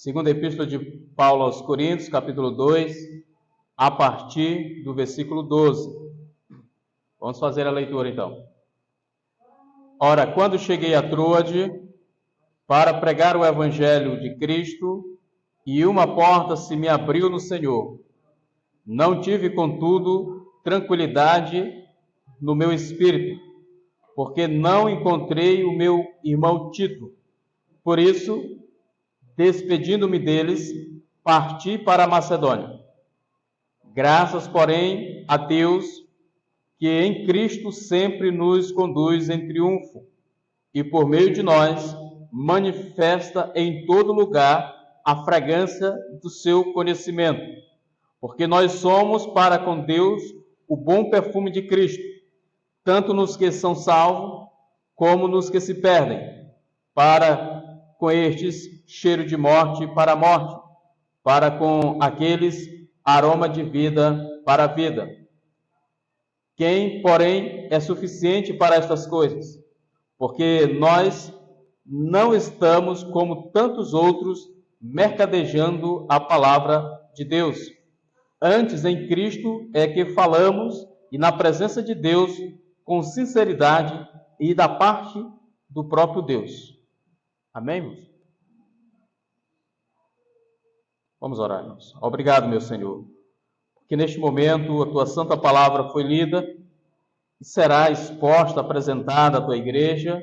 Segunda Epístola de Paulo aos Coríntios, capítulo 2, a partir do versículo 12. Vamos fazer a leitura então. Ora, quando cheguei a Troade para pregar o Evangelho de Cristo, e uma porta se me abriu no Senhor, não tive, contudo, tranquilidade no meu espírito, porque não encontrei o meu irmão Tito. Por isso, despedindo-me deles, parti para a Macedônia. Graças, porém, a Deus, que em Cristo sempre nos conduz em triunfo, e por meio de nós manifesta em todo lugar a fragrância do seu conhecimento, porque nós somos para com Deus o bom perfume de Cristo, tanto nos que são salvos, como nos que se perdem, para com estes cheiro de morte para a morte, para com aqueles aroma de vida para a vida. Quem, porém, é suficiente para estas coisas? Porque nós não estamos, como tantos outros, mercadejando a palavra de Deus. Antes, em Cristo é que falamos, e na presença de Deus, com sinceridade e da parte do próprio Deus. Amém, irmãos? Vamos orar, irmãos. Obrigado, meu Senhor, porque neste momento a Tua Santa Palavra foi lida e será exposta, apresentada à Tua Igreja,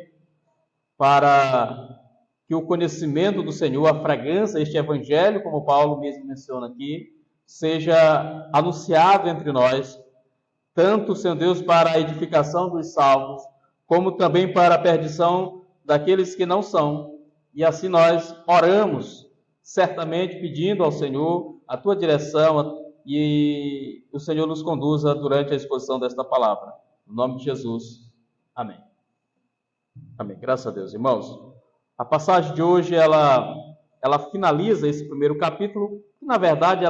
para que o conhecimento do Senhor, a fragrância, este Evangelho, como Paulo mesmo menciona aqui, seja anunciado entre nós, tanto, Senhor Deus, para a edificação dos salvos, como também para a perdição daqueles que não são. E assim nós oramos, certamente pedindo ao Senhor a Tua direção e o Senhor nos conduza durante a exposição desta palavra. No nome de Jesus. Amém. Amém. Graças a Deus, irmãos. A passagem de hoje, ela finaliza esse primeiro capítulo, que na verdade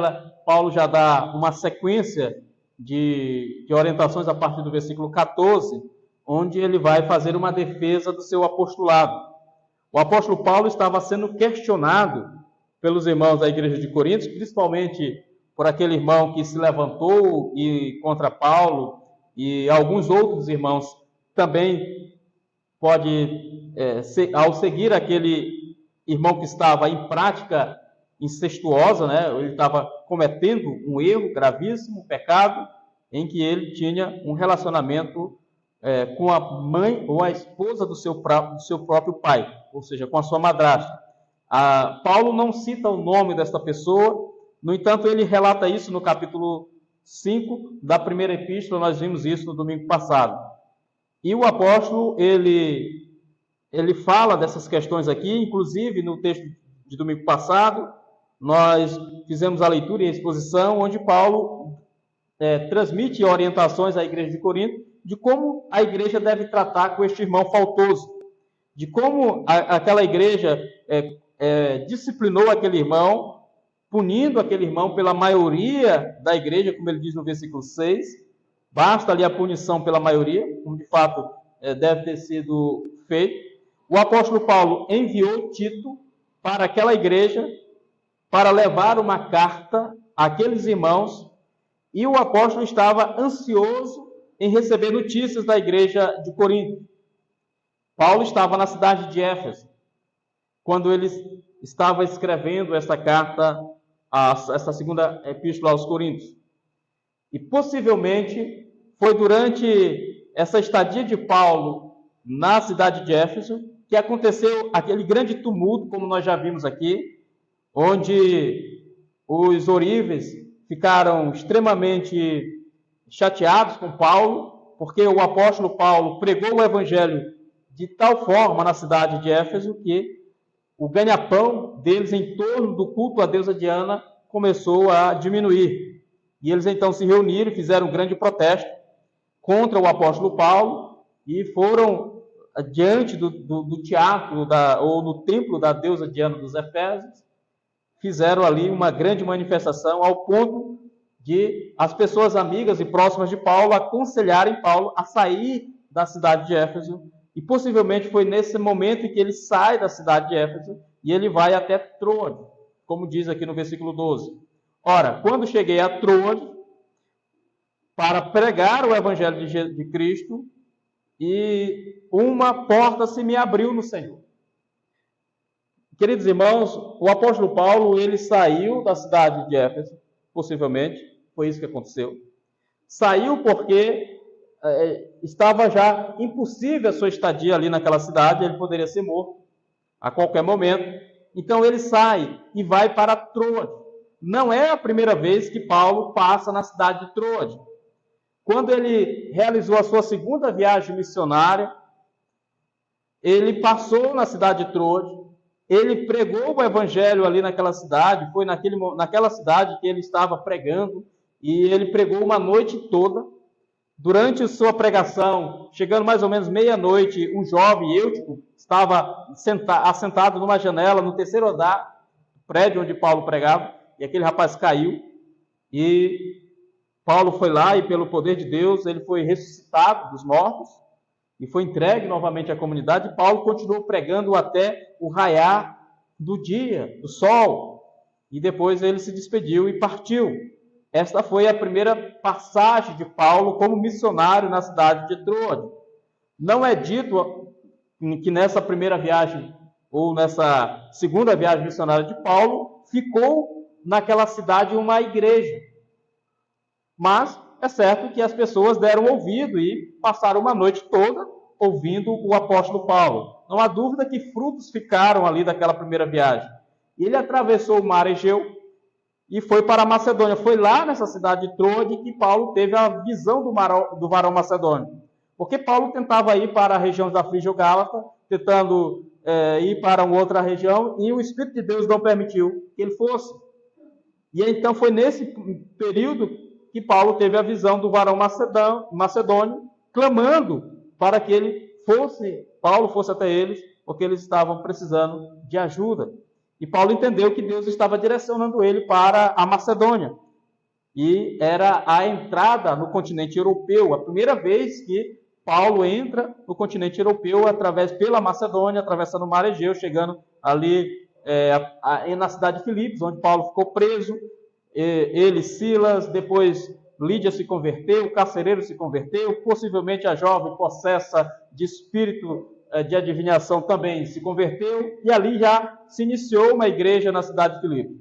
Paulo já dá uma sequência de orientações a partir do versículo 14, onde ele vai fazer uma defesa do seu apostolado. O apóstolo Paulo estava sendo questionado pelos irmãos da igreja de Coríntios, principalmente por aquele irmão que se levantou contra Paulo, e alguns outros irmãos também ao seguir aquele irmão que estava em prática incestuosa, né? Ele estava cometendo um erro gravíssimo, um pecado, em que ele tinha um relacionamento com a mãe ou a esposa do seu próprio pai, ou seja, com a sua madrasta. Paulo não cita o nome desta pessoa, no entanto, ele relata isso no capítulo 5 da primeira epístola, nós vimos isso no domingo passado. E o apóstolo, ele fala dessas questões aqui, inclusive no texto de domingo passado, nós fizemos a leitura e a exposição, onde Paulo transmite orientações à igreja de Corinto, de como a igreja deve tratar com este irmão faltoso, de como aquela igreja disciplinou aquele irmão, punindo aquele irmão pela maioria da igreja, como ele diz no versículo 6, basta ali a punição pela maioria, como de fato deve ter sido feito. O apóstolo Paulo enviou Tito para aquela igreja para levar uma carta àqueles irmãos, e o apóstolo estava ansioso em receber notícias da igreja de Corinto. Paulo estava na cidade de Éfeso, quando ele estava escrevendo essa carta, essa segunda epístola aos Coríntios. E possivelmente foi durante essa estadia de Paulo na cidade de Éfeso que aconteceu aquele grande tumulto, como nós já vimos aqui, onde os oríveis ficaram extremamente chateados com Paulo, porque o apóstolo Paulo pregou o evangelho de tal forma na cidade de Éfeso que o ganha-pão deles em torno do culto à deusa Diana começou a diminuir. E eles então se reuniram e fizeram um grande protesto contra o apóstolo Paulo e foram diante do teatro ou no templo da deusa Diana dos Efésios, fizeram ali uma grande manifestação ao ponto de as pessoas amigas e próximas de Paulo aconselharem Paulo a sair da cidade de Éfeso. E possivelmente foi nesse momento em que ele sai da cidade de Éfeso e ele vai até Troade. como diz aqui no versículo 12. Ora, quando cheguei a Troade para pregar o evangelho de Cristo, e uma porta se me abriu no Senhor. Queridos irmãos, o apóstolo Paulo, ele saiu da cidade de Éfeso, possivelmente, foi isso que aconteceu. Saiu porque estava já impossível a sua estadia ali naquela cidade, ele poderia ser morto a qualquer momento. Então ele sai e vai para Troade. Não é a primeira vez que Paulo passa na cidade de Troade. Quando ele realizou a sua segunda viagem missionária, ele passou na cidade de Troade, ele pregou o evangelho ali naquela cidade, foi naquela cidade que ele estava pregando, e ele pregou uma noite toda. Durante a sua pregação, chegando mais ou menos meia-noite, um jovem Eutico estava assentado numa janela no terceiro andar do prédio onde Paulo pregava, e aquele rapaz caiu, e Paulo foi lá e pelo poder de Deus ele foi ressuscitado dos mortos e foi entregue novamente à comunidade. E Paulo continuou pregando até o raiar do dia, do sol, e depois ele se despediu e partiu. Esta foi a primeira passagem de Paulo como missionário na cidade de Troade. Não é dito que nessa primeira viagem ou nessa segunda viagem missionária de Paulo ficou naquela cidade uma igreja. Mas é certo que as pessoas deram ouvido e passaram uma noite toda ouvindo o apóstolo Paulo. Não há dúvida que frutos ficaram ali daquela primeira viagem. Ele atravessou o mar Egeu e foi para a Macedônia. Foi lá nessa cidade de Troade que Paulo teve a visão do varão macedônio. Porque Paulo tentava ir para a região da Frígia ou Gálata, tentando ir para uma outra região, e o Espírito de Deus não permitiu que ele fosse. E então foi nesse período que Paulo teve a visão do varão macedônio, clamando para que Paulo fosse até eles, porque eles estavam precisando de ajuda. E Paulo entendeu que Deus estava direcionando ele para a Macedônia. E era a entrada no continente europeu, a primeira vez que Paulo entra no continente europeu pela Macedônia, atravessando o mar Egeu, chegando ali na cidade de Filipos, onde Paulo ficou preso. Ele, Silas, depois Lídia se converteu, o carcereiro se converteu, possivelmente a jovem possessa de espírito de adivinhação também se converteu, e ali já se iniciou uma igreja na cidade de Filipos.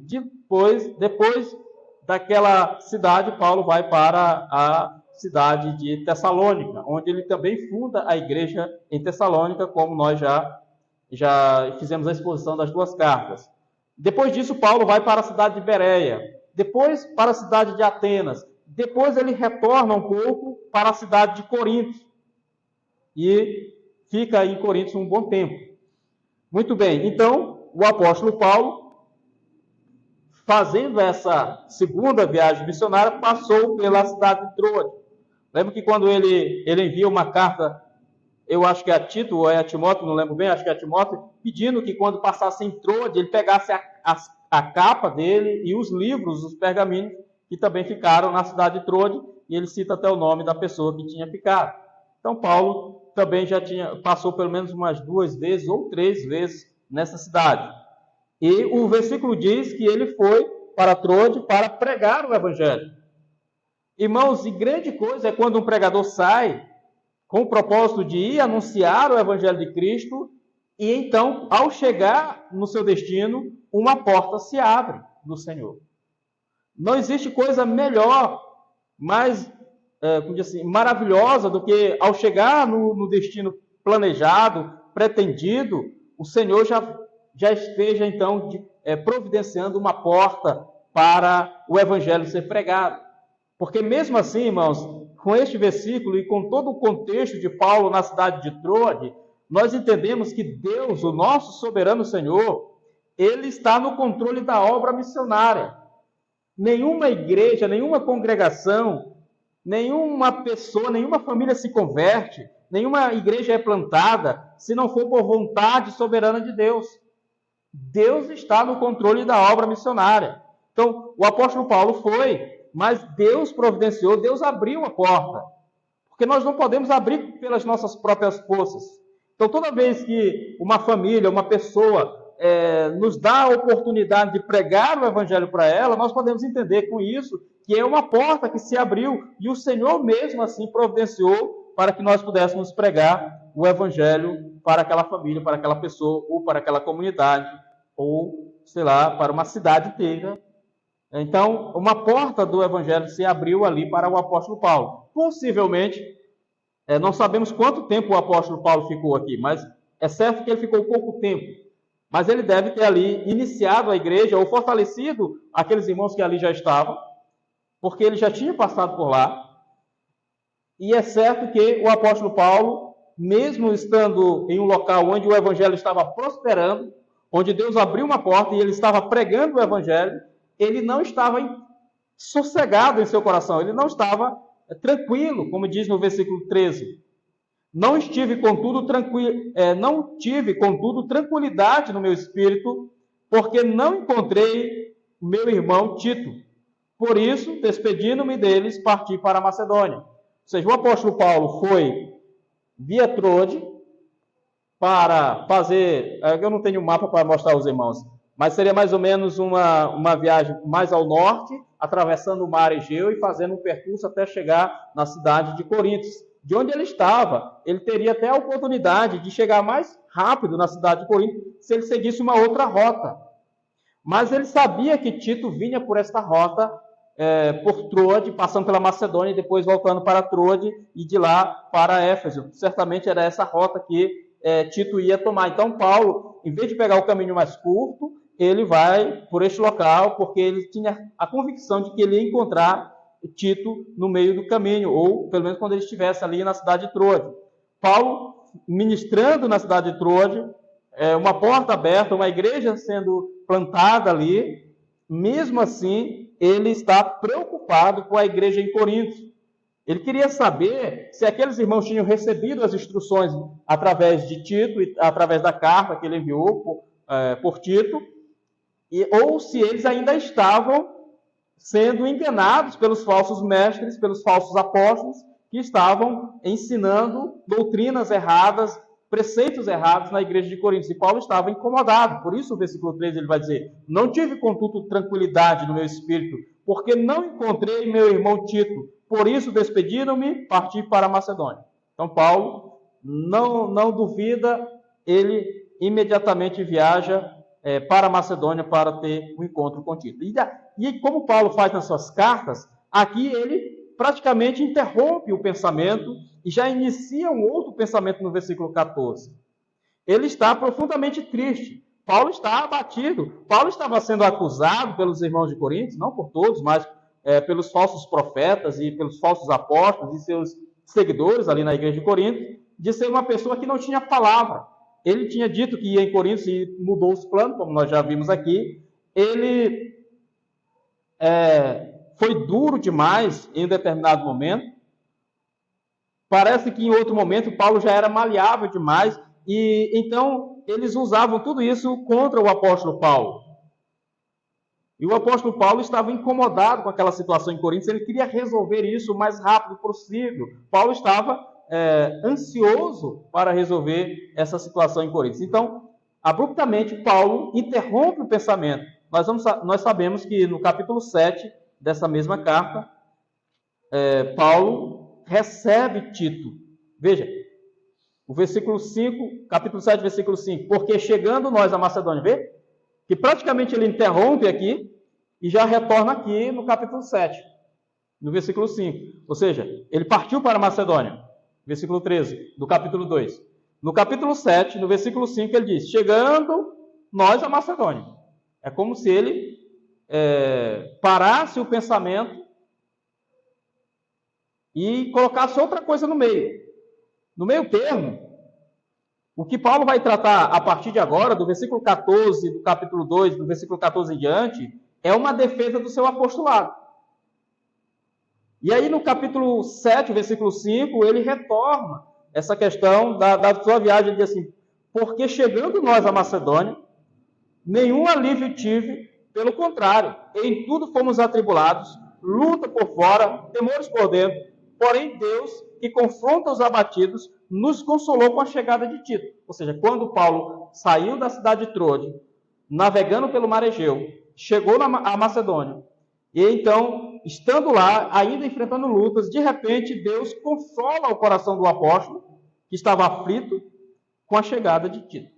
Depois daquela cidade, Paulo vai para a cidade de Tessalônica, onde ele também funda a igreja em Tessalônica, como nós já fizemos a exposição das duas cartas. Depois disso, Paulo vai para a cidade de Bereia, depois para a cidade de Atenas, depois ele retorna um pouco para a cidade de Corinto e fica em Corinto um bom tempo. Muito bem, então o apóstolo Paulo, fazendo essa segunda viagem missionária, passou pela cidade de Troade. Lembra que quando ele envia uma carta, eu acho que é a Tito ou é a Timóteo, não lembro bem, acho que é a Timóteo, pedindo que quando passasse em Troade, ele pegasse a capa dele e os livros, os pergaminhos, que também ficaram na cidade de Troade, e ele cita até o nome da pessoa que tinha ficado. Então, Paulo também passou pelo menos umas 2 vezes ou 3 vezes nessa cidade. E o versículo diz que ele foi para Troade para pregar o evangelho. Irmãos, e grande coisa é quando um pregador sai com o propósito de ir anunciar o evangelho de Cristo, e então, ao chegar no seu destino, uma porta se abre no Senhor. Não existe coisa melhor, mais maravilhosa do que ao chegar no destino planejado, pretendido, o Senhor já esteja então providenciando uma porta para o evangelho ser pregado. Porque mesmo assim, irmãos, com este versículo e com todo o contexto de Paulo na cidade de Troade, nós entendemos que Deus, o nosso soberano Senhor, Ele está no controle da obra missionária. Nenhuma igreja, nenhuma congregação, nenhuma pessoa, nenhuma família se converte, nenhuma igreja é plantada, se não for por vontade soberana de Deus. Deus está no controle da obra missionária. Então, o apóstolo Paulo foi, mas Deus providenciou, Deus abriu a porta. Porque nós não podemos abrir pelas nossas próprias forças. Então, toda vez que uma família, uma pessoa nos dá a oportunidade de pregar o evangelho para ela, nós podemos entender com isso que é uma porta que se abriu e o Senhor mesmo assim providenciou para que nós pudéssemos pregar o evangelho para aquela família, para aquela pessoa, ou para aquela comunidade, ou, sei lá, para uma cidade inteira. Então, uma porta do evangelho se abriu ali para o apóstolo Paulo. Possivelmente, não sabemos quanto tempo o apóstolo Paulo ficou aqui, mas é certo que ele ficou pouco tempo. Mas ele deve ter ali iniciado a igreja ou fortalecido aqueles irmãos que ali já estavam, porque ele já tinha passado por lá. E é certo que o apóstolo Paulo, mesmo estando em um local onde o evangelho estava prosperando, onde Deus abriu uma porta e ele estava pregando o evangelho, ele não estava sossegado em seu coração, ele não estava tranquilo, como diz no versículo 13. Não tive, contudo, tranquilidade no meu espírito, porque não encontrei meu irmão Tito. Por isso, despedindo-me deles, parti para a Macedônia. Ou seja, o apóstolo Paulo foi via Troade para fazer... Eu não tenho mapa para mostrar aos irmãos, mas seria mais ou menos uma viagem mais ao norte, atravessando o mar Egeu e fazendo um percurso até chegar na cidade de Corinto. De onde ele estava, ele teria até a oportunidade de chegar mais rápido na cidade de Corinto se ele seguisse uma outra rota. Mas ele sabia que Tito vinha por esta rota, por Troade, passando pela Macedônia e depois voltando para Troade e de lá para Éfeso. Certamente era essa rota que Tito ia tomar. Então Paulo, em vez de pegar o caminho mais curto, ele vai por este local, porque ele tinha a convicção de que ele ia encontrar Tito no meio do caminho, ou pelo menos quando ele estivesse ali na cidade de Troade. Paulo, ministrando na cidade de Troade, uma porta aberta, uma igreja sendo plantada ali, mesmo assim, ele está preocupado com a igreja em Corinto. Ele queria saber se aqueles irmãos tinham recebido as instruções através de Tito, através da carta que ele enviou por Tito, ou se eles ainda estavam sendo enganados pelos falsos mestres, pelos falsos apóstolos, que estavam ensinando doutrinas erradas, preceitos errados na igreja de Corinto. E Paulo estava incomodado. Por isso, o versículo 13 ele vai dizer: não tive, contudo, tranquilidade no meu espírito, porque não encontrei meu irmão Tito. Por isso, despediram-me, parti para a Macedônia. Então, Paulo não duvida, ele imediatamente viaja para a Macedônia para ter um encontro com Tito. E como Paulo faz nas suas cartas, aqui ele praticamente interrompe o pensamento e já inicia um outro pensamento no versículo 14. Ele está profundamente triste. Paulo está abatido. Paulo estava sendo acusado pelos irmãos de Corinto, não por todos, mas pelos falsos profetas e pelos falsos apóstolos e seus seguidores ali na igreja de Corinto, de ser uma pessoa que não tinha palavra. Ele tinha dito que ia em Corinto e mudou os planos, como nós já vimos aqui. Ele foi duro demais em um determinado momento. Parece que em outro momento Paulo já era maleável demais. E então eles usavam tudo isso contra o apóstolo Paulo. E o apóstolo Paulo estava incomodado com aquela situação em Corinto. Ele queria resolver isso o mais rápido possível. Paulo estava ansioso para resolver essa situação em Corinto. Então, abruptamente, Paulo interrompe o pensamento. Nós sabemos que no capítulo 7 dessa mesma carta, Paulo recebe Tito. Veja, o versículo 5, capítulo 7, versículo 5. Porque chegando nós à Macedônia, vê? Que praticamente ele interrompe aqui e já retorna aqui no capítulo 7, no versículo 5. Ou seja, ele partiu para a Macedônia. Versículo 13, do capítulo 2. No capítulo 7, no versículo 5, ele diz: chegando nós à Macedônia. É como se ele parasse o pensamento e colocasse outra coisa no meio. No meio termo, o que Paulo vai tratar a partir de agora, do versículo 14, do capítulo 2, do versículo 14 em diante, é uma defesa do seu apostolado. E aí no capítulo 7, versículo 5, ele retorna essa questão da sua viagem. Ele diz assim: porque chegando nós à Macedônia, nenhum alívio tive, pelo contrário, em tudo fomos atribulados, luta por fora, temores por dentro, porém Deus, que confronta os abatidos, nos consolou com a chegada de Tito. Ou seja, quando Paulo saiu da cidade de Troade, navegando pelo mar Egeu, chegou a Macedônia, e então, estando lá, ainda enfrentando lutas, de repente Deus consola o coração do apóstolo, que estava aflito, com a chegada de Tito.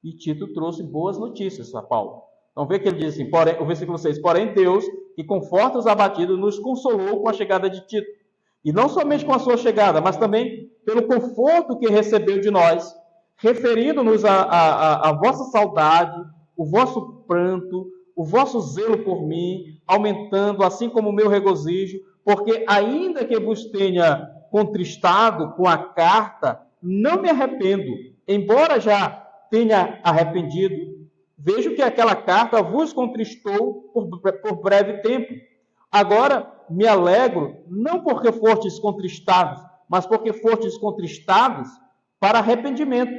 E Tito trouxe boas notícias a Paulo. Então vê que ele diz assim, o versículo 6, porém Deus, que conforta os abatidos, nos consolou com a chegada de Tito. E não somente com a sua chegada, mas também pelo conforto que recebeu de nós, referindo-nos à vossa saudade, o vosso pranto, o vosso zelo por mim, aumentando, assim como o meu regozijo, porque ainda que vos tenha contristado com a carta, não me arrependo, embora já tenha arrependido, vejo que aquela carta vos contristou por breve tempo. Agora me alegro, não porque fostes contristados, mas porque fostes contristados para arrependimento,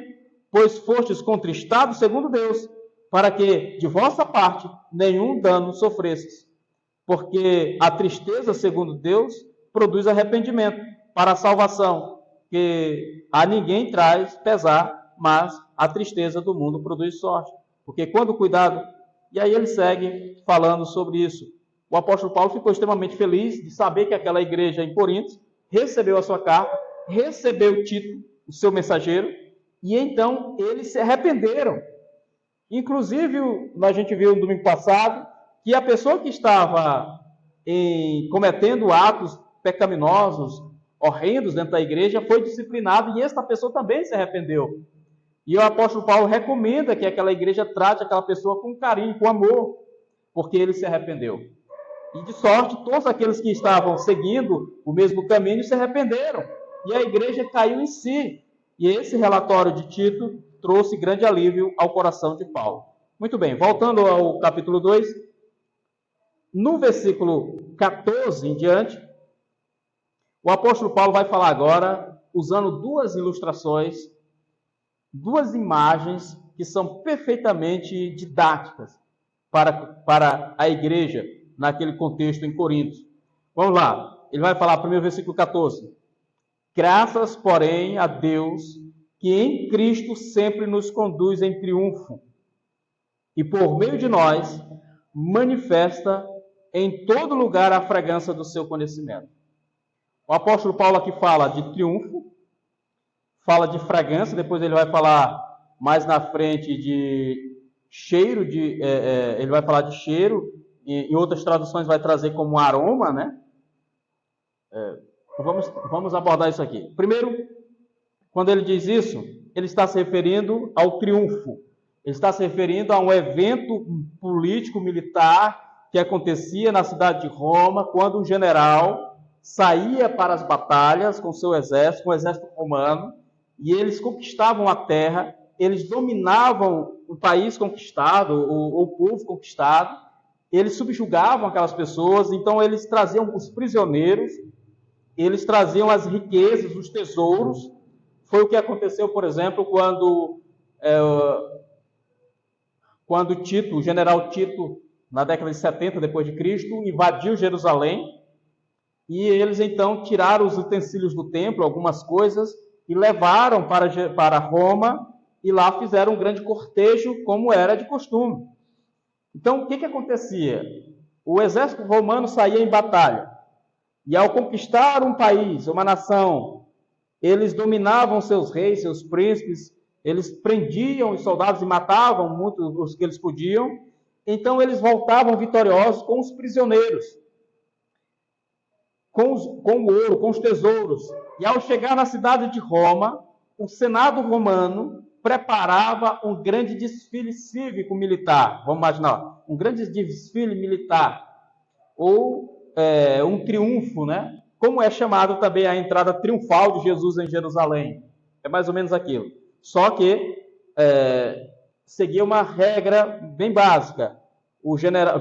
pois fostes contristados segundo Deus, para que de vossa parte nenhum dano sofresses. Porque a tristeza segundo Deus produz arrependimento para a salvação, que a ninguém traz pesar, mas a tristeza do mundo produz sorte. Porque quando cuidado... E aí ele segue falando sobre isso. O apóstolo Paulo ficou extremamente feliz de saber que aquela igreja em Corinto recebeu a sua carta, recebeu Tito, o seu mensageiro, e então eles se arrependeram. Inclusive, a gente viu no domingo passado que a pessoa que estava cometendo atos pecaminosos, horrendos dentro da igreja, foi disciplinada e esta pessoa também se arrependeu. E o apóstolo Paulo recomenda que aquela igreja trate aquela pessoa com carinho, com amor, porque ele se arrependeu. E de sorte, todos aqueles que estavam seguindo o mesmo caminho se arrependeram. E a igreja caiu em si. E esse relatório de Tito trouxe grande alívio ao coração de Paulo. Muito bem, voltando ao capítulo 2, no versículo 14 em diante, o apóstolo Paulo vai falar agora, usando duas ilustrações, duas imagens que são perfeitamente didáticas para a igreja naquele contexto em Corinto. Vamos lá, ele vai falar primeiro versículo 14. Graças, porém, a Deus, que em Cristo sempre nos conduz em triunfo, e por meio de nós manifesta em todo lugar a fragrância do seu conhecimento. O apóstolo Paulo aqui fala de triunfo, fala de fragrância, depois ele vai falar mais na frente de cheiro, ele vai falar de cheiro, em outras traduções vai trazer como aroma, né? Vamos abordar isso aqui. Primeiro, quando ele diz isso, ele está se referindo ao triunfo. Ele está se referindo a um evento político-militar que acontecia na cidade de Roma, quando um general saía para as batalhas com seu exército, com o exército romano, e eles conquistavam a terra, eles dominavam o país conquistado, o povo conquistado, eles subjugavam aquelas pessoas, então eles traziam os prisioneiros, eles traziam as riquezas, os tesouros. Foi o que aconteceu, por exemplo, quando Tito, o general Tito, na década de 70 depois de Cristo, invadiu Jerusalém, e eles então tiraram os utensílios do templo, algumas coisas, e levaram para Roma, e lá fizeram um grande cortejo, como era de costume. Então, o que acontecia? O exército romano saía em batalha, e ao conquistar um país, uma nação, eles dominavam seus reis, seus príncipes, eles prendiam os soldados e matavam muitos os que eles podiam, então eles voltavam vitoriosos com os prisioneiros, com o ouro, com os tesouros. E ao chegar na cidade de Roma, o Senado romano preparava um grande desfile cívico-militar. Vamos imaginar, um grande desfile militar, ou um triunfo, né? Como é chamado também a entrada triunfal de Jesus em Jerusalém. É mais ou menos aquilo. Só que seguia uma regra bem básica.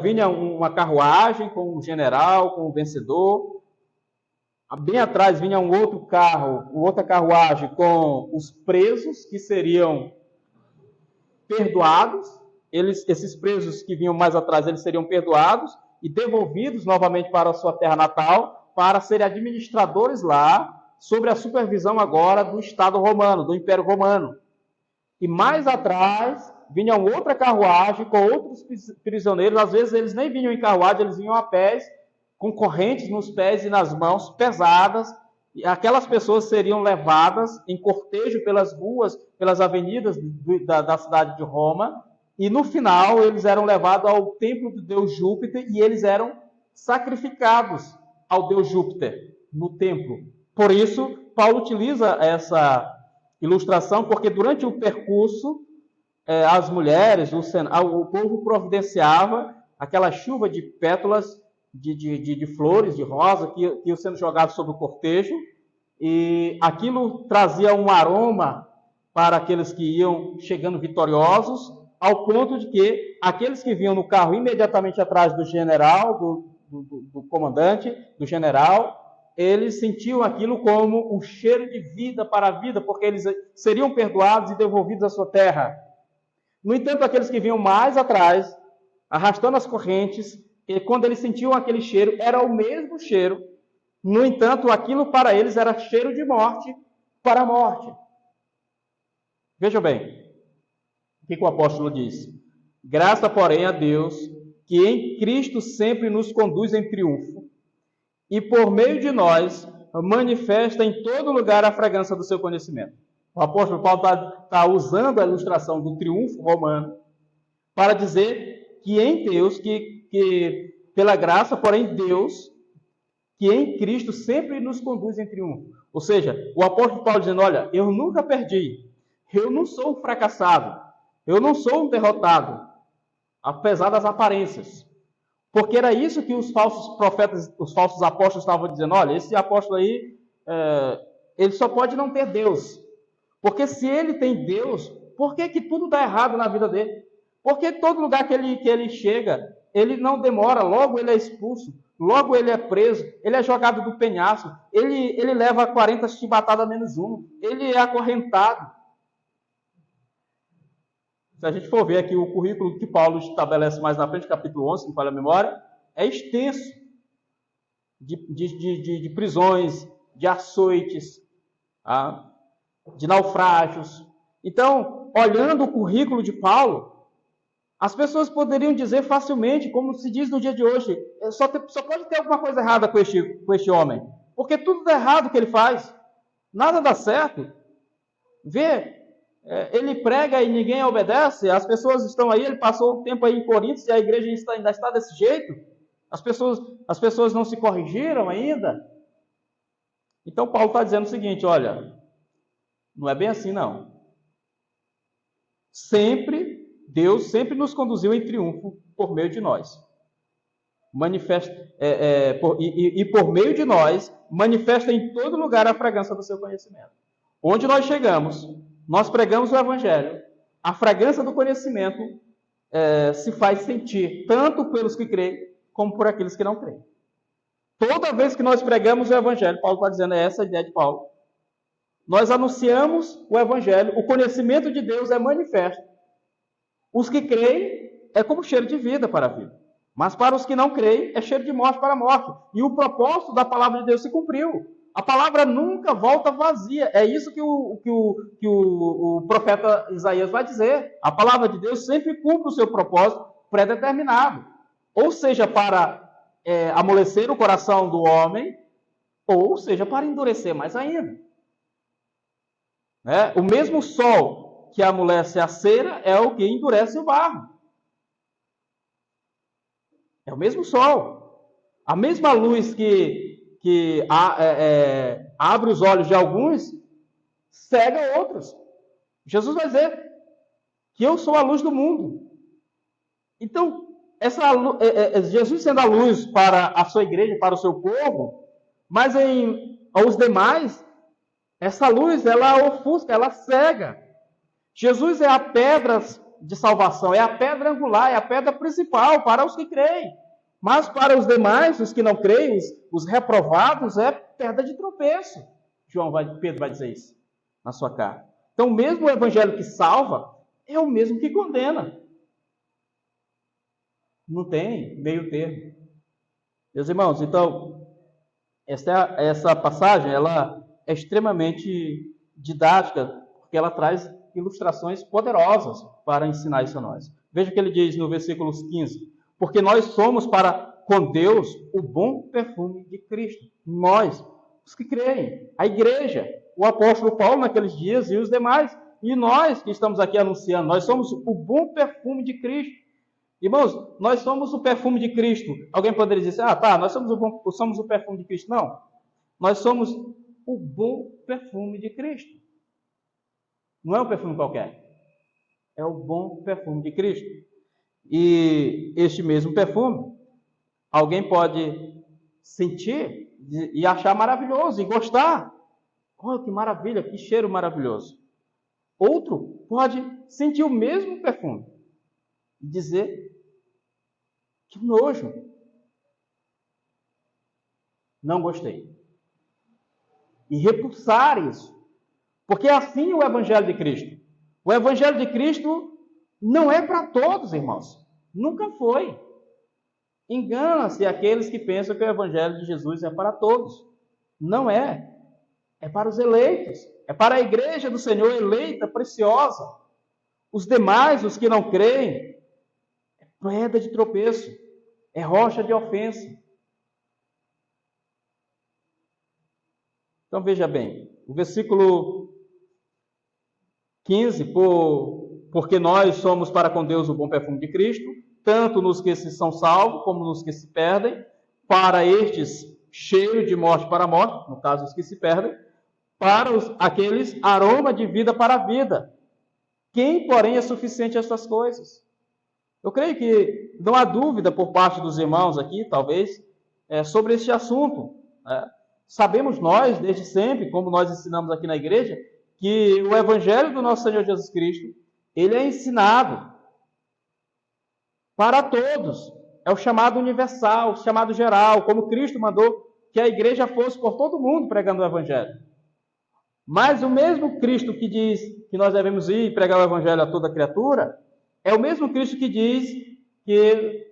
Vinha uma carruagem com o general, com o vencedor. Bem atrás vinha um outro carro, outra carruagem com os presos que seriam perdoados. Esses presos que vinham mais atrás, eles seriam perdoados e devolvidos novamente para a sua terra natal, para serem administradores lá, sob a supervisão agora do Estado romano, do Império Romano. e mais atrás vinha outra carruagem com outros prisioneiros. Às vezes eles nem vinham em carruagem, eles vinham a pés, com correntes nos pés e nas mãos, pesadas. E aquelas pessoas seriam levadas em cortejo pelas ruas, pelas avenidas da cidade de Roma, e no final eles eram levados ao templo do deus Júpiter e eles eram sacrificados ao deus Júpiter no templo. Por isso, Paulo utiliza essa ilustração, porque durante o percurso, as mulheres, o povo providenciava aquela chuva de pétalas de flores, de rosa, que iam sendo jogadas sobre o cortejo, e aquilo trazia um aroma para aqueles que iam chegando vitoriosos, ao ponto de que aqueles que vinham no carro imediatamente atrás do general, do comandante, do general, eles sentiam aquilo como um cheiro de vida para a vida, porque eles seriam perdoados e devolvidos à sua terra. No entanto, aqueles que vinham mais atrás, arrastando as correntes, e quando eles sentiam aquele cheiro, era o mesmo cheiro. No entanto, aquilo para eles era cheiro de morte para a morte. Veja bem, o que o apóstolo diz? Graça, porém, a Deus, que em Cristo sempre nos conduz em triunfo, e por meio de nós manifesta em todo lugar a fragrância do seu conhecimento. O apóstolo Paulo está usando a ilustração do triunfo romano para dizer que em Deus, que pela graça, porém Deus, que em Cristo sempre nos conduz em triunfo. Ou seja, o apóstolo Paulo dizendo, olha, eu nunca perdi, eu não sou um fracassado, eu não sou um derrotado, apesar das aparências. Porque era isso que os falsos profetas, os falsos apóstolos estavam dizendo, olha, esse apóstolo aí, ele só pode não ter Deus. Porque se ele tem Deus, por que tudo dá errado na vida dele? Porque todo lugar que ele chega, ele não demora, logo ele é expulso, logo ele é preso, ele é jogado do penhasco, ele leva 40 chibatadas menos um, ele é acorrentado. Se a gente for ver aqui o currículo que Paulo estabelece mais na frente, capítulo 11, se não falha a memória, é extenso de prisões, de açoites, de naufrágios. Então, olhando o currículo de Paulo, as pessoas poderiam dizer facilmente, como se diz no dia de hoje, só pode ter alguma coisa errada com este homem, porque tudo dá errado o que ele faz, nada dá certo. Vê, ele prega e ninguém obedece, as pessoas estão aí, ele passou um tempo aí em Corinto e a igreja ainda está desse jeito, as pessoas não se corrigiram ainda. Então Paulo está dizendo o seguinte, olha, não é bem assim não. Deus sempre nos conduziu em triunfo por meio de nós. Por meio de nós, manifesta em todo lugar a fragrância do seu conhecimento. Onde nós chegamos, nós pregamos o Evangelho. A fragrância do conhecimento se faz sentir, tanto pelos que creem, como por aqueles que não creem. Toda vez que nós pregamos o Evangelho, Paulo está dizendo, essa é a ideia de Paulo, nós anunciamos o Evangelho, o conhecimento de Deus é manifesto. Os que creem é como cheiro de vida para a vida. Mas para os que não creem, é cheiro de morte para a morte. E o propósito da palavra de Deus se cumpriu. A palavra nunca volta vazia. É isso que o profeta Isaías vai dizer. A palavra de Deus sempre cumpre o seu propósito pré-determinado. Ou seja, para amolecer o coração do homem, ou seja, para endurecer mais ainda. O mesmo sol que amolece a cera é o que endurece o barro. É o mesmo sol. A mesma luz que abre os olhos de alguns, cega outros. Jesus vai dizer que eu sou a luz do mundo. Então, Jesus sendo a luz para a sua igreja, para o seu povo, mas aos demais, essa luz, ela ofusca, ela cega. Jesus é a pedra de salvação, é a pedra angular, é a pedra principal para os que creem. Mas para os demais, os que não creem, os reprovados, é pedra de tropeço. Pedro vai dizer isso na sua carta. Então, mesmo o evangelho que salva, é o mesmo que condena. Não tem meio termo. Meus irmãos, então, essa passagem, ela é extremamente didática, porque ela traz ilustrações poderosas para ensinar isso a nós. Veja o que ele diz no versículo 15. Porque nós somos para com Deus o bom perfume de Cristo. Nós, os que creem, a igreja, o apóstolo Paulo naqueles dias e os demais. E nós que estamos aqui anunciando, nós somos o bom perfume de Cristo. Irmãos, nós somos o perfume de Cristo. Alguém poderia dizer, nós somos o perfume de Cristo. Não, nós somos o bom perfume de Cristo. Não é um perfume qualquer. É o bom perfume de Cristo. E este mesmo perfume, alguém pode sentir e achar maravilhoso e gostar. Olha que maravilha, que cheiro maravilhoso. Outro pode sentir o mesmo perfume e dizer que nojo. Não gostei. E repulsar isso. Porque é assim o Evangelho de Cristo. O Evangelho de Cristo não é para todos, irmãos. Nunca foi. Engana-se aqueles que pensam que o Evangelho de Jesus é para todos. Não é. É para os eleitos. É para a igreja do Senhor eleita, preciosa. Os demais, os que não creem, é pedra de tropeço. É rocha de ofensa. Então veja bem, o versículo 15, porque nós somos para com Deus o bom perfume de Cristo, tanto nos que se são salvos, como nos que se perdem, para estes cheiro de morte para a morte, no caso os que se perdem, para aqueles aroma de vida para a vida. Quem, porém, é suficiente a estas coisas? Eu creio que não há dúvida por parte dos irmãos aqui, talvez, sobre este assunto. Sabemos nós, desde sempre, como nós ensinamos aqui na igreja, que o Evangelho do nosso Senhor Jesus Cristo, ele é ensinado para todos. É o chamado universal, o chamado geral, como Cristo mandou que a igreja fosse por todo mundo pregando o Evangelho. Mas o mesmo Cristo que diz que nós devemos ir e pregar o Evangelho a toda criatura, é o mesmo Cristo que diz que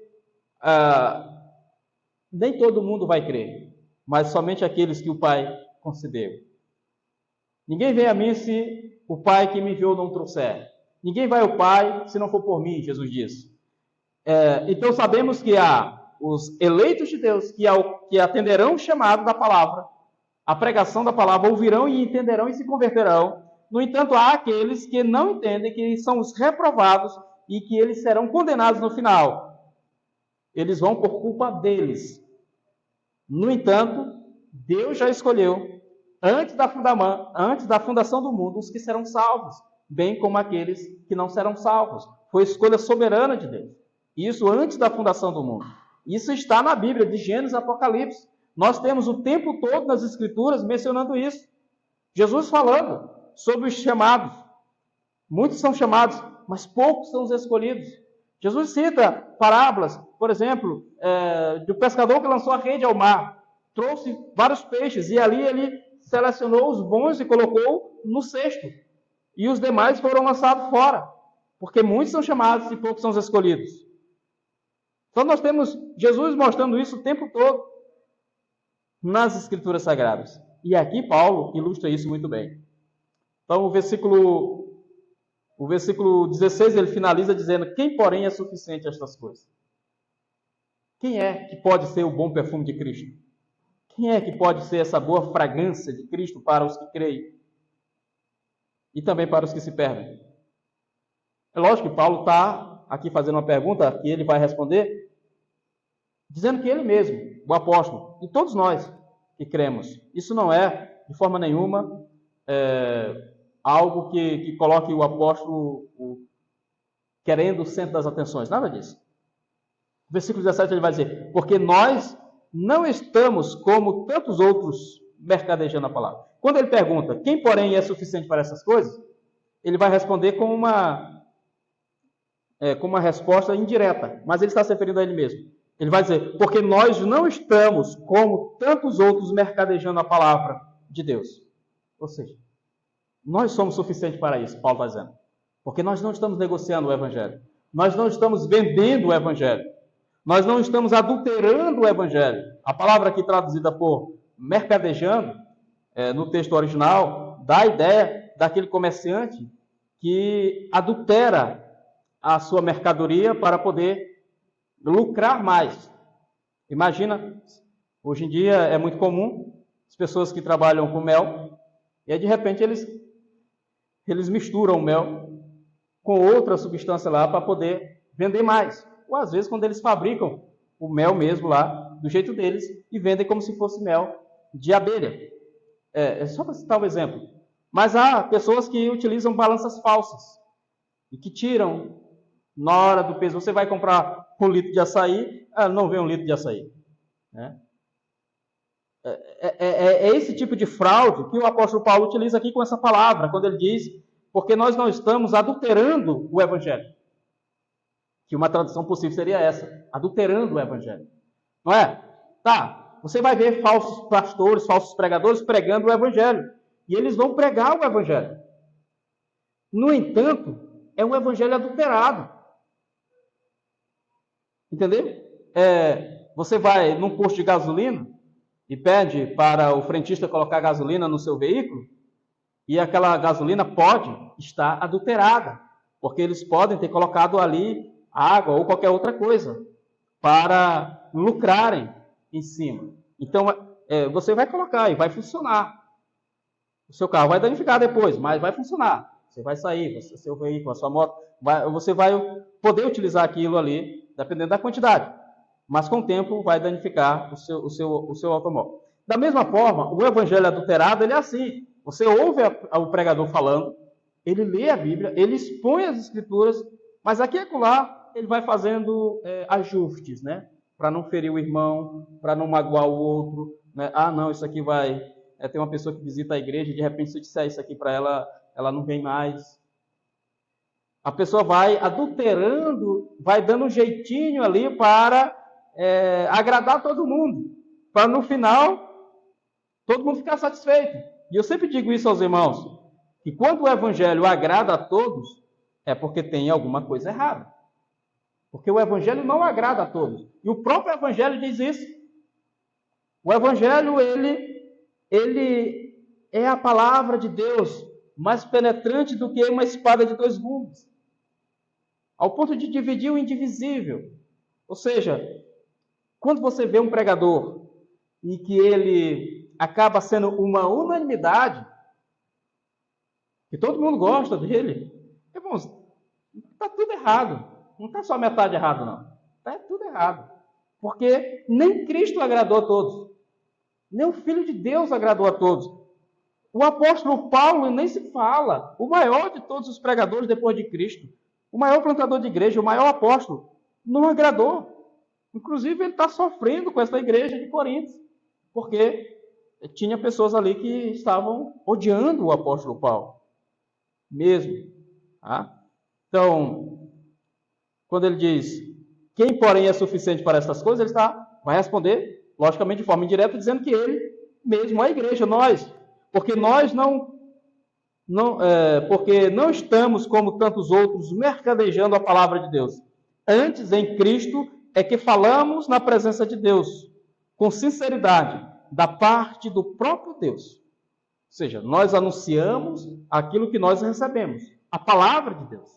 nem todo mundo vai crer, mas somente aqueles que o Pai concedeu. Ninguém vem a mim se o Pai que me enviou não trouxer. Ninguém vai ao Pai se não for por mim, Jesus disse. Então sabemos que há os eleitos de Deus que atenderão o chamado da palavra, a pregação da palavra, ouvirão e entenderão e se converterão. No entanto, há aqueles que não entendem, que são os reprovados e que eles serão condenados no final. Eles vão por culpa deles. No entanto, Deus já escolheu, antes da fundação do mundo, os que serão salvos, bem como aqueles que não serão salvos. Foi escolha soberana de Deus. Isso antes da fundação do mundo. Isso está na Bíblia, de Gênesis a Apocalipse. Nós temos o tempo todo nas Escrituras mencionando isso. Jesus falando sobre os chamados. Muitos são chamados, mas poucos são os escolhidos. Jesus cita parábolas, por exemplo, do pescador que lançou a rede ao mar. Trouxe vários peixes e ali ele selecionou os bons e colocou no cesto. E os demais foram lançados fora. Porque muitos são chamados e poucos são os escolhidos. Então nós temos Jesus mostrando isso o tempo todo nas Escrituras Sagradas. E aqui Paulo ilustra isso muito bem. Então o versículo 16 ele finaliza dizendo: quem porém é suficiente a estas coisas? Quem é que pode ser o bom perfume de Cristo? Quem é que pode ser essa boa fragrância de Cristo para os que creem? E também para os que se perdem? É lógico que Paulo está aqui fazendo uma pergunta que ele vai responder, dizendo que ele mesmo, o apóstolo, e todos nós que cremos, isso não é, de forma nenhuma, algo que coloque o apóstolo querendo o centro das atenções, nada disso. No versículo 17 ele vai dizer: porque nós não estamos como tantos outros mercadejando a palavra. Quando ele pergunta, quem porém é suficiente para essas coisas, ele vai responder com uma resposta indireta, mas ele está se referindo a ele mesmo. Ele vai dizer, porque nós não estamos como tantos outros mercadejando a palavra de Deus. Ou seja, nós somos suficientes para isso, Paulo está dizendo. Porque nós não estamos negociando o Evangelho. Nós não estamos vendendo o Evangelho. Nós não estamos adulterando o Evangelho. A palavra aqui traduzida por mercadejando, no texto original, dá a ideia daquele comerciante que adultera a sua mercadoria para poder lucrar mais. Imagina, hoje em dia é muito comum as pessoas que trabalham com mel, e aí de repente eles misturam o mel com outra substância lá para poder vender mais. Ou às vezes quando eles fabricam o mel mesmo lá, do jeito deles, e vendem como se fosse mel de abelha. É só para citar um exemplo. Mas há pessoas que utilizam balanças falsas e que tiram na hora do peso. Você vai comprar 1 litro de açaí, não vem 1 litro de açaí. Né? É esse tipo de fraude que o apóstolo Paulo utiliza aqui com essa palavra, quando ele diz, porque nós não estamos adulterando o evangelho. Que uma tradução possível seria essa, adulterando o evangelho. Não é? Tá, você vai ver falsos pastores, falsos pregadores pregando o evangelho. E eles vão pregar o evangelho. No entanto, é um evangelho adulterado. Entendeu? Você vai num posto de gasolina e pede para o frentista colocar gasolina no seu veículo, e aquela gasolina pode estar adulterada, porque eles podem ter colocado ali água ou qualquer outra coisa para lucrarem em cima. Então, você vai colocar e vai funcionar. O seu carro vai danificar depois, mas vai funcionar. Você vai sair, seu veículo, a sua moto, você vai poder utilizar aquilo ali, dependendo da quantidade. Mas com o tempo vai danificar o seu automóvel. Da mesma forma, o evangelho adulterado, ele é assim. Você ouve o pregador falando, ele lê a Bíblia, ele expõe as Escrituras, mas aqui e acolá ele vai fazendo ajustes, né? Para não ferir o irmão, para não magoar o outro. Né? Não, isso aqui vai... tem uma pessoa que visita a igreja e de repente se eu disser isso aqui para ela, ela não vem mais. A pessoa vai adulterando, vai dando um jeitinho ali para agradar todo mundo. Para no final, todo mundo ficar satisfeito. E eu sempre digo isso aos irmãos, que quando o evangelho agrada a todos, é porque tem alguma coisa errada. Porque o evangelho não agrada a todos. E o próprio evangelho diz isso. O evangelho, ele é a palavra de Deus, mais penetrante do que uma espada de 2 gumes. Ao ponto de dividir o indivisível. Ou seja, quando você vê um pregador e que ele acaba sendo uma unanimidade, que todo mundo gosta dele, irmãos, está tudo errado. Não está só metade errado, não. Está tudo errado. Porque nem Cristo agradou a todos. Nem o Filho de Deus agradou a todos. O apóstolo Paulo nem se fala. O maior de todos os pregadores depois de Cristo. O maior plantador de igreja, o maior apóstolo, não agradou. Inclusive, ele está sofrendo com essa igreja de Corinto. Porque tinha pessoas ali que estavam odiando o apóstolo Paulo. Mesmo. Tá? Então, quando ele diz, quem porém é suficiente para estas coisas, ele vai responder, logicamente, de forma indireta, dizendo que ele mesmo, a igreja, nós. Porque nós porque não estamos, como tantos outros, mercadejando a palavra de Deus. Antes, em Cristo, é que falamos na presença de Deus, com sinceridade, da parte do próprio Deus. Ou seja, nós anunciamos aquilo que nós recebemos, a palavra de Deus,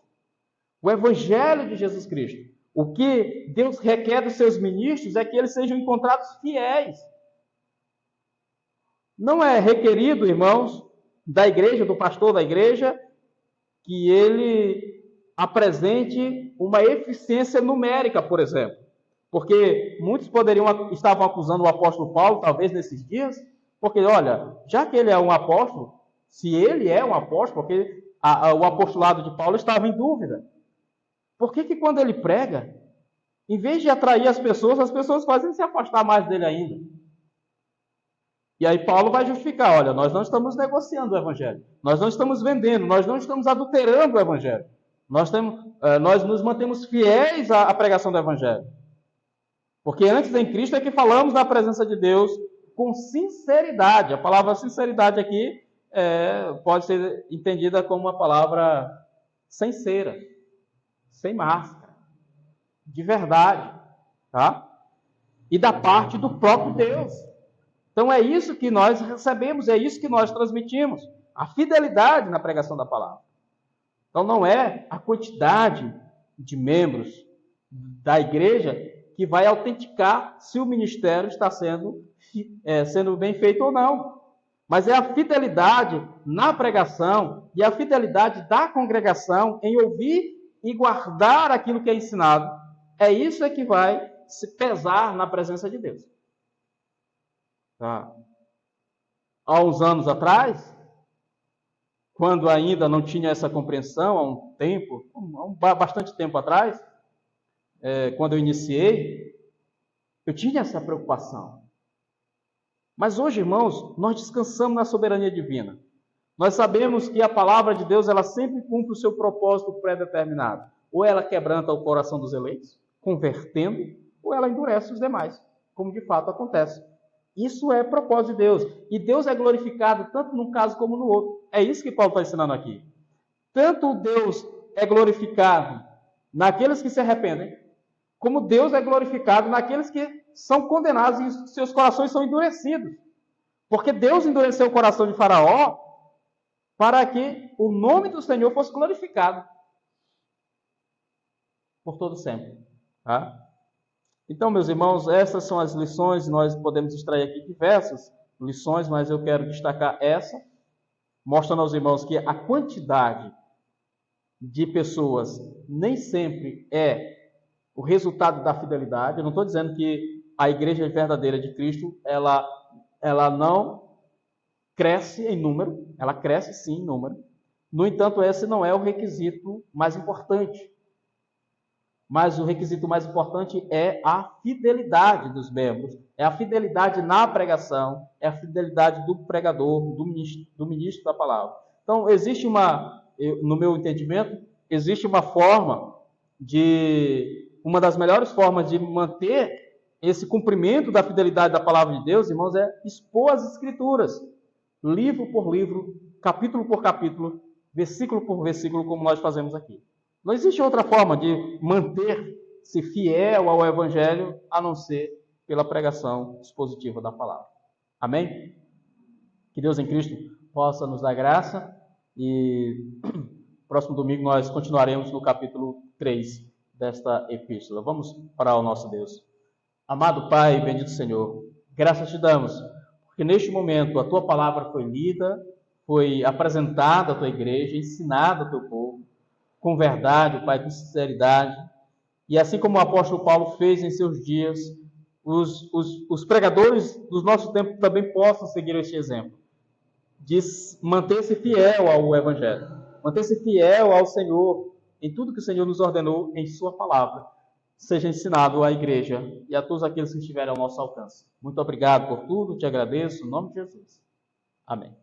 o evangelho de Jesus Cristo. O que Deus requer dos seus ministros é que eles sejam encontrados fiéis. Não é requerido, irmãos, da igreja, do pastor da igreja, que ele apresente uma eficiência numérica, por exemplo. Porque muitos estavam acusando o apóstolo Paulo, talvez nesses dias, porque, olha, já que ele é um apóstolo, se ele é um apóstolo, porque o apostolado de Paulo estava em dúvida. Por que quando ele prega, em vez de atrair as pessoas fazem se afastar mais dele ainda? E aí Paulo vai justificar, olha, nós não estamos negociando o evangelho, nós não estamos vendendo, nós não estamos adulterando o evangelho, nós nos mantemos fiéis à pregação do evangelho. Porque antes em Cristo é que falamos da presença de Deus com sinceridade. A palavra sinceridade aqui pode ser entendida como uma palavra sem cera, sem máscara, de verdade, tá? E da parte do próprio Deus. Então é isso que nós recebemos, é isso que nós transmitimos, a fidelidade na pregação da palavra. Então, não é a quantidade de membros da igreja que vai autenticar se o ministério está sendo bem feito ou não. Mas é a fidelidade na pregação e a fidelidade da congregação em ouvir e guardar aquilo que é ensinado. É isso que vai se pesar na presença de Deus. Tá? Há uns anos atrás, quando ainda não tinha essa compreensão, há bastante tempo atrás, quando eu iniciei, eu tinha essa preocupação. Mas hoje, irmãos, nós descansamos na soberania divina. Nós sabemos que a palavra de Deus, ela sempre cumpre o seu propósito pré-determinado. Ou ela quebranta o coração dos eleitos, convertendo, ou ela endurece os demais, como de fato acontece. Isso é propósito de Deus. E Deus é glorificado tanto num caso como no outro. É isso que Paulo está ensinando aqui. Tanto Deus é glorificado naqueles que se arrependem, como Deus é glorificado naqueles que são condenados e seus corações são endurecidos. Porque Deus endureceu o coração de Faraó para que o nome do Senhor fosse glorificado por todo sempre. Tá? Então, meus irmãos, essas são as lições. Nós podemos extrair aqui diversas lições, mas eu quero destacar essa, mostrando aos irmãos que a quantidade de pessoas nem sempre é o resultado da fidelidade. Eu não estou dizendo que a igreja verdadeira de Cristo, ela não cresce em número, ela cresce sim em número. No entanto, esse não é o requisito mais importante. Mas o requisito mais importante é a fidelidade dos membros, é a fidelidade na pregação, é a fidelidade do pregador, do ministro da palavra. Então, no meu entendimento, existe uma das melhores formas de manter esse cumprimento da fidelidade da palavra de Deus, irmãos, é expor as Escrituras, livro por livro, capítulo por capítulo, versículo por versículo, como nós fazemos aqui. Não existe outra forma de manter-se fiel ao Evangelho, a não ser pela pregação expositiva da palavra. Amém? Que Deus em Cristo possa nos dar graça e próximo domingo nós continuaremos no capítulo 3 desta epístola. Vamos orar ao nosso Deus. Amado Pai, bendito Senhor, graças te damos, porque neste momento a tua palavra foi lida, foi apresentada à tua igreja, ensinada ao teu povo, com verdade, Pai, com sinceridade. E assim como o apóstolo Paulo fez em seus dias, os pregadores dos nossos tempos também possam seguir este exemplo, de manter-se fiel ao Evangelho, manter-se fiel ao Senhor, em tudo que o Senhor nos ordenou em sua palavra, seja ensinado à igreja e a todos aqueles que estiverem ao nosso alcance. Muito obrigado por tudo, te agradeço, em nome de Jesus. Amém.